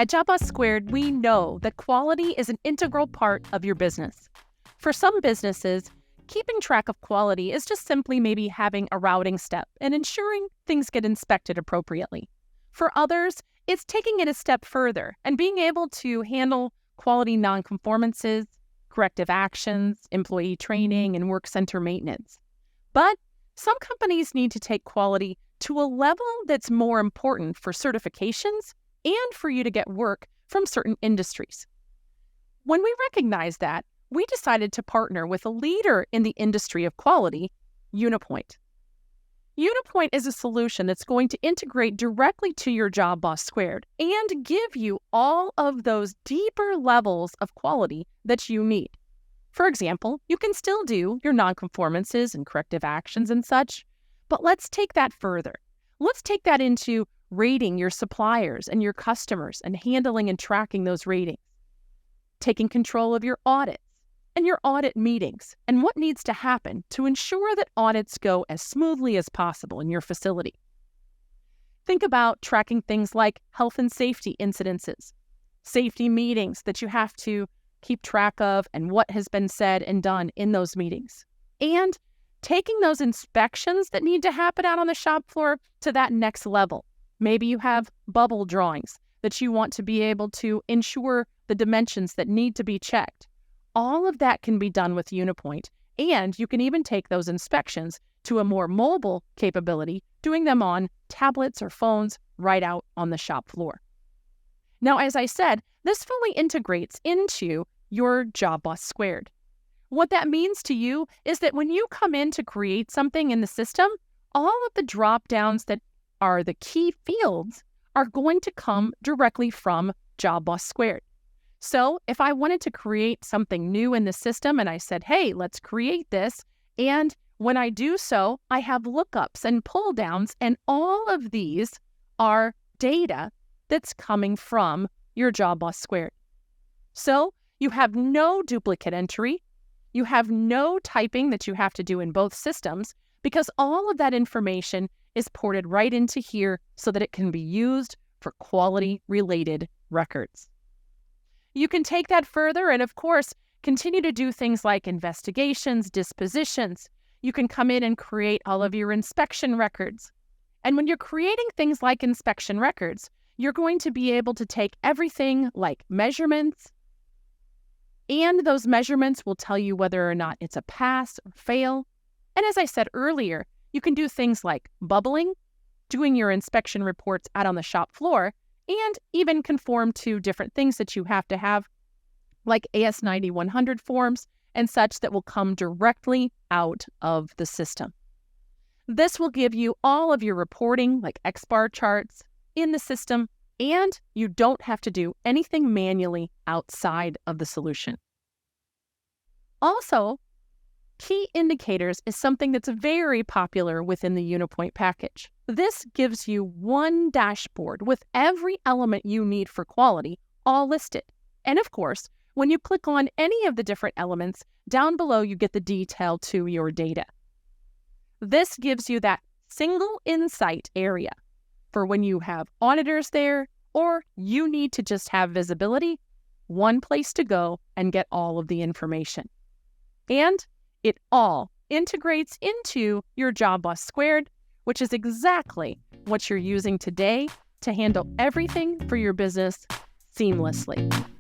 At JobBOSS², we know that quality is an integral part of your business. For some businesses, keeping track of quality is just simply maybe having a routing step and ensuring things get inspected appropriately. For others, it's taking it a step further and being able to handle quality non-conformances, corrective actions, employee training, and work center maintenance. But some companies need to take quality to a level that's more important for certifications and for you to get work from certain industries. When we recognized that, we decided to partner with a leader in the industry of quality, uniPoint. uniPoint is a solution that's going to integrate directly to your JobBOSS² and give you all of those deeper levels of quality that you need. For example, you can still do your non-conformances and corrective actions and such, but let's take that further. Let's take that into rating your suppliers and your customers and handling and tracking those ratings, taking control of your audits and your audit meetings and what needs to happen to ensure that audits go as smoothly as possible in your facility. Think about tracking things like health and safety incidences, safety meetings that you have to keep track of and what has been said and done in those meetings, and taking those inspections that need to happen out on the shop floor to that next level. Maybe you have bubble drawings that you want to be able to ensure the dimensions that need to be checked. All of that can be done with uniPoint, and you can even take those inspections to a more mobile capability, doing them on tablets or phones right out on the shop floor. Now, as I said, this fully integrates into your JobBOSS². What that means to you is that when you come in to create something in the system, all of the drop-downs that are the key fields are going to come directly from JobBOSS². So if I wanted to create something new in the system and I said, hey, let's create this, and when I do so, I have lookups and pull downs, and all of these are data that's coming from your JobBOSS². So you have no duplicate entry. You have no typing that you have to do in both systems because all of that information is ported right into here so that it can be used for quality-related records. You can take that further and, of course, continue to do things like investigations, dispositions. You can come in and create all of your inspection records. And when you're creating things like inspection records, you're going to be able to take everything like measurements, and those measurements will tell you whether or not it's a pass or fail. And as I said earlier, you can do things like bubbling, doing your inspection reports out on the shop floor, and even conform to different things that you have to have, like AS9100 forms and such that will come directly out of the system. This will give you all of your reporting, like X-bar charts, in the system, and you don't have to do anything manually outside of the solution. Also, key indicators is something that's very popular within the uniPoint package. This gives you one dashboard with every element you need for quality all listed. And of course, when you click on any of the different elements, down below you get the detail to your data. This gives you that single insight area for when you have auditors there or you need to just have visibility, one place to go and get all of the information. And it all integrates into your JobBOSS², which is exactly what you're using today to handle everything for your business seamlessly.